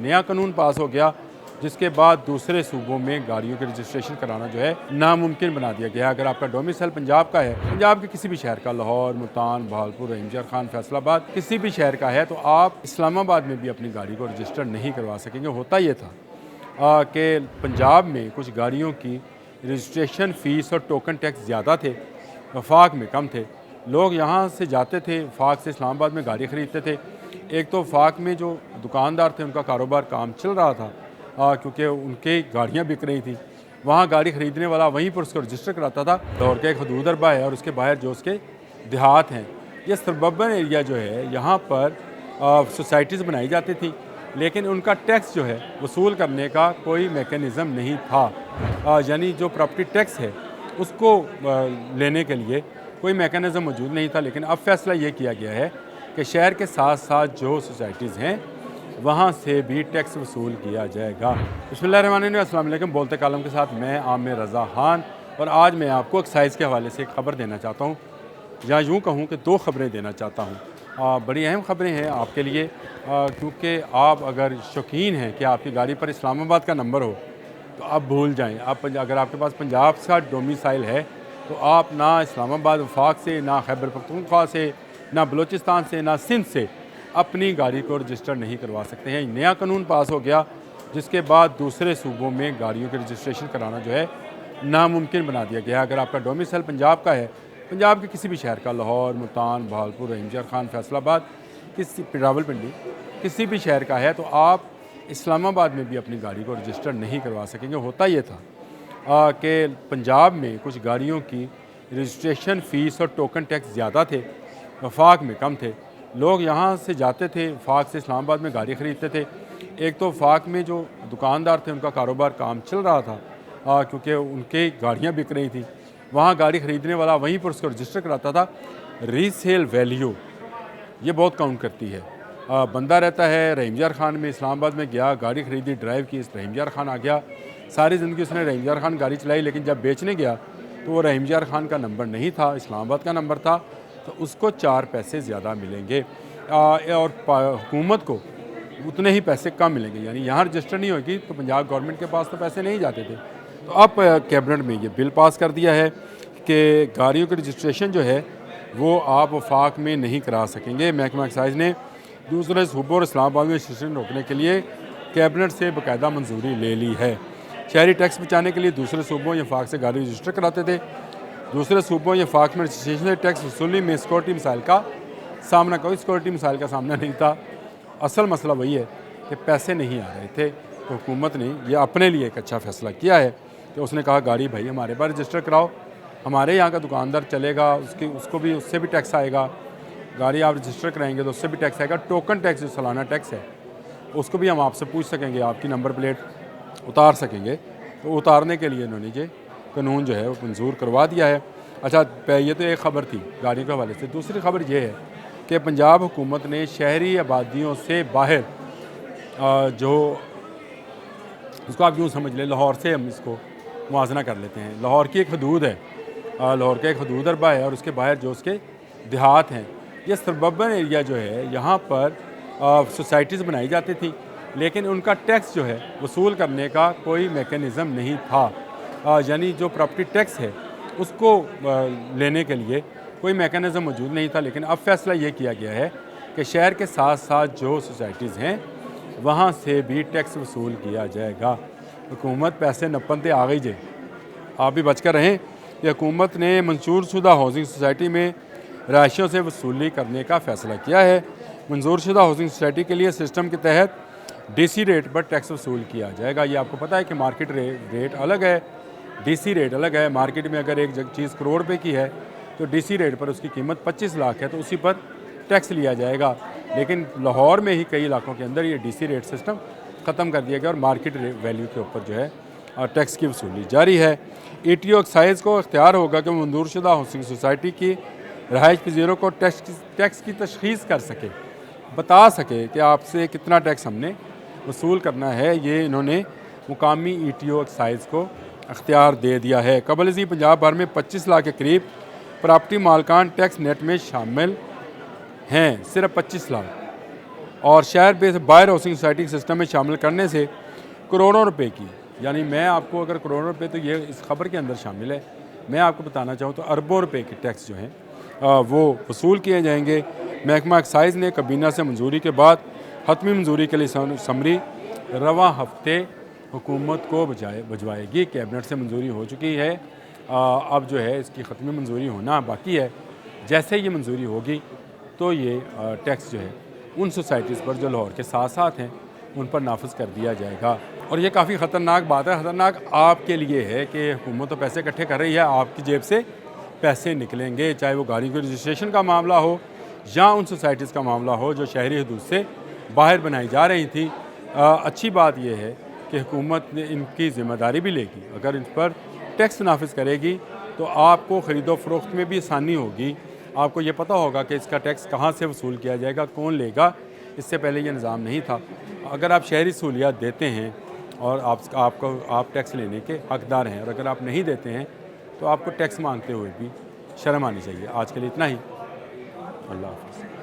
नया कानून पास हो गया जिसके बाद दूसरे सूबों में गाड़ियों के रजिस्ट्रेशन कराना जो है नामुमकिन बना दिया गया। अगर आपका डोमिसाइल पंजाब का है, पंजाब के किसी भी शहर का, लाहौर, मुल्तान, बहावलपुर, रहीमयार खान, फैसलाबाद, किसी भी शहर का है, तो आप इस्लामाबाद में भी अपनी गाड़ी को रजिस्टर नहीं करवा सकेंगे। होता ये था कि पंजाब में कुछ गाड़ियों की रजिस्ट्रेशन फ़ीस और टोकन टैक्स ज़्यादा थे, वफाक में कम थे। लोग यहाँ से जाते थे, वफाक से इस्लामाबाद में गाड़ी ख़रीदते थे। एक तो वफाक में जो दुकानदार थे उनका कारोबार काम चल रहा था क्योंकि उनकी गाड़ियाँ बिक रही थी। वहाँ गाड़ी ख़रीदने वाला वहीं पर उसको रजिस्टर कराता था। लाहौर का एक हदूद अरबा है और उसके बाहर जो उसके देहात हैं, ये सबर्बन एरिया जो है, यहाँ पर सोसाइटीज़ बनाई जाती थी, लेकिन उनका टैक्स जो है वसूल करने का कोई मेकनिज़म नहीं था। यानी जो प्रॉपर्टी टैक्स है उसको लेने के लिए कोई मेकनिज़म मौजूद नहीं था। लेकिन अब फैसला ये किया गया है कि शहर के साथ साथ जो सोसाइटीज़ हैं वहाँ से भी टैक्स वसूल किया जाएगा। बिस्मिल्लाहिर्रहमानिर्रहीम, अस्सलाम वालेकुम। बोलते कालम के साथ मैं आमिर रज़ा खान, और आज मैं आपको एक्साइज़ के हवाले से एक ख़बर देना चाहता हूँ, या यूँ कहूँ कि दो ख़बरें देना चाहता हूँ। बड़ी अहम ख़बरें हैं आपके लिए, क्योंकि आप अगर शौकीन हैं कि आपकी गाड़ी पर इस्लामाबाद का नंबर हो तो आप भूल जाएँ। आप अगर आपके पास पंजाब का डोमिसाइल है तो आप ना इस्लामाबाद वफाक से, ना खैबर पख्तूनख्वा से, ना बलूचिस्तान से, ना सिंध से अपनी गाड़ी को रजिस्टर नहीं करवा सकते हैं। नया कानून पास हो गया जिसके बाद दूसरे सूबों में गाड़ियों के रजिस्ट्रेशन कराना जो है नामुमकिन बना दिया गया। अगर आपका डोमिसाइल पंजाब का है, पंजाब के किसी भी शहर का, लाहौर, मुल्तान, बहावलपुर, रहीमयार खान, फैसलाबाद, रावलपिंडी, किसी भी शहर का है, तो आप इस्लामाबाद में भी अपनी गाड़ी को रजिस्टर नहीं करवा सकेंगे। होता ये था कि पंजाब में कुछ गाड़ियों की रजिस्ट्रेशन फ़ीस और टोकन टैक्स ज़्यादा थे, वफाक में कम थे। लोग यहाँ से जाते थे, वफाक से इस्लामाबाद में गाड़ी ख़रीदते थे। एक तो वफाक में जो दुकानदार थे उनका कारोबार काम चल रहा था क्योंकि उनकी गाड़ियाँ बिक रही थी। वहाँ गाड़ी ख़रीदने वाला वहीं पर उसको रजिस्टर कराता था। रीसेल वैल्यू ये बहुत काउंट करती है। बंदा रहता है रहीमयार खान में, इस्लामाबाद में गया, गाड़ी ख़रीदी, ड्राइव की, रहीमयार खान आ गया, सारी ज़िंदगी उसने रहीमयार खान गाड़ी चलाई, लेकिन जब बेचने गया तो वो रहीमयार खान का नंबर नहीं था, इस्लामाबाद का नंबर था, तो उसको 4 पैसे ज़्यादा मिलेंगे और हुकूमत को उतने ही पैसे कम मिलेंगे। यानी यहाँ रजिस्टर नहीं होगी तो पंजाब गवर्नमेंट के पास तो पैसे नहीं जाते थे। तो अब कैबिनेट में ये बिल पास कर दिया है कि गाड़ियों की रजिस्ट्रेशन जो है वो आप वफाक में नहीं करा सकेंगे। महकमा एक्साइज़ ने दूसरे सूबों और इस्लामाबाद में रजिस्ट्रेशन रोकने के लिए कैबिनेट से बाकायदा मंजूरी ले ली है। शहरी टैक्स बचाने के लिए दूसरे सूबों या वफाक से गाड़ी रजिस्टर कराते थे। दूसरे सूबों या वफाक में रजिस्ट्रेशन से टैक्स वसूली में सिक्योरिटी मसाइल का सामना, कोई सिक्योरिटी मसाइल का सामना नहीं था। असल मसला वही है कि पैसे नहीं आ रहे थे, तो हुकूमत ने यह अपने लिए एक अच्छा फ़ैसला किया है कि उसने कहा गाड़ी भाई हमारे पास रजिस्टर कराओ, हमारे यहाँ का दुकानदार चलेगा, उससे भी टैक्स आएगा। गाड़ी आप रजिस्टर कराएंगे तो उससे भी टैक्स आएगा। टोकन टैक्स जो सालाना टैक्स है उसको भी हम आपसे पूछ सकेंगे, आपकी नंबर प्लेट उतार सकेंगे। तो उतारने के लिए इन्होंने ये कानून जो है वो मंजूर करवा दिया है। अच्छा, ये तो एक ख़बर थी गाड़ियों के हवाले से। दूसरी खबर ये है कि पंजाब हुकूमत ने शहरी आबादियों से बाहर जो उसको आप यूँ समझ लें, लाहौर से हम इसको मुआजना कर लेते हैं। लाहौर की एक हदूद है, लाहौर का एक हदूद अरबा है और उसके बाहर जो उसके देहात हैं, ये सबर्बन एरिया जो है, यहाँ पर सोसाइटीज़ बनाई जाती थी, लेकिन उनका टैक्स जो है वसूल करने का कोई मेकनिज़म नहीं था। यानी जो प्रॉपर्टी टैक्स है उसको लेने के लिए कोई मेकनिज़म मौजूद नहीं था। लेकिन अब फैसला ये किया गया है कि शहर के साथ साथ जो सोसाइटीज़ हैं वहाँ से भी टैक्स वसूल किया जाएगा। हुकूमत पैसे नपनते आ गई जे, आप भी बच कर रहें। कि हुकूमत ने मंजूरशुदा हाउसिंग सोसाइटी में रहायशियों से वसूली करने का फ़ैसला किया है। मंजूरशुदा हाउसिंग सोसाइटी के लिए सिस्टम के तहत डीसी रेट पर टैक्स वसूल किया जाएगा। ये आपको पता है कि मार्केट रेट अलग है, डीसी रेट अलग है। मार्केट में अगर एक चीज़ करोड़ रुपये की है तो डीसी रेट पर उसकी कीमत 25 लाख है, तो उसी पर टैक्स लिया जाएगा। लेकिन लाहौर में ही कई इलाकों के अंदर ये डीसी रेट सिस्टम ख़त्म कर दिया गया और मार्केट वैल्यू के ऊपर जो है टैक्स की वसूली जारी है। ETO एक्साइज़ को इख्तियार होगा कि मंजूरशुदा हाउसिंग सोसाइटी की रहायश पजीरों को टैक्स की तशख़ीस कर सके, बता सके कि आपसे कितना टैक्स हमने वसूल करना है। ये इन्होंने मुकामी ETO एक्साइज़ को अख्तियार दे दिया है। कबल इसी पंजाब भर में 25 लाख के करीब प्रॉपर्टी मालकान टैक्स नेट में शामिल हैं, सिर्फ 25 लाख। और शहर बेस बायर हाउसिंग सोसाइटी के सिस्टम में शामिल करने से करोड़ों रुपए की, यानी मैं आपको अगर करोड़ों रुपए तो ये इस खबर के अंदर शामिल है, मैं आपको बताना चाहूँ तो अरबों रुपए के टैक्स जो हैं वो वसूल किए जाएंगे। महकमा एक्साइज़ ने काबीना से मंजूरी के बाद हतमी मंजूरी के लिए समरी रवा हफ्ते हुकूमत को भिजवाएगी। कैबिनेट से मंजूरी हो चुकी है, अब जो है इसकी ख़त्मी मंजूरी होना बाकी है। जैसे ये मंजूरी होगी तो ये टैक्स जो है उन सोसाइटीज़ पर जो लाहौर के साथ साथ हैं उन पर नाफिज कर दिया जाएगा। और ये काफ़ी ख़तरनाक बात है। ख़तरनाक आपके लिए है कि हुकूमत तो पैसे इकट्ठे कर रही है, आपकी जेब से पैसे निकलेंगे, चाहे वो गाड़ी के रजिस्ट्रेशन का मामला हो या उन सोसाइटीज़ का मामला हो जो शहरी हदूद से बाहर बनाई जा रही थी। अच्छी बात यह है कि हुकूमत ने इनकी ज़िम्मेदारी भी लेगी। अगर इन पर टैक्स नाफिज करेगी तो आपको ख़रीदो फरोख्त में भी आसानी होगी। आपको ये पता होगा कि इसका टैक्स कहाँ से वसूल किया जाएगा, कौन लेगा। इससे पहले ये निज़ाम नहीं था। अगर आप शहरी सहूलियात देते हैं और आप टैक्स लेने के हकदार हैं, और अगर आप नहीं देते हैं तो आपको टैक्स मांगते हुए भी शर्म आनी चाहिए। आज के लिए इतना ही। अल्लाह हाफ़िज़।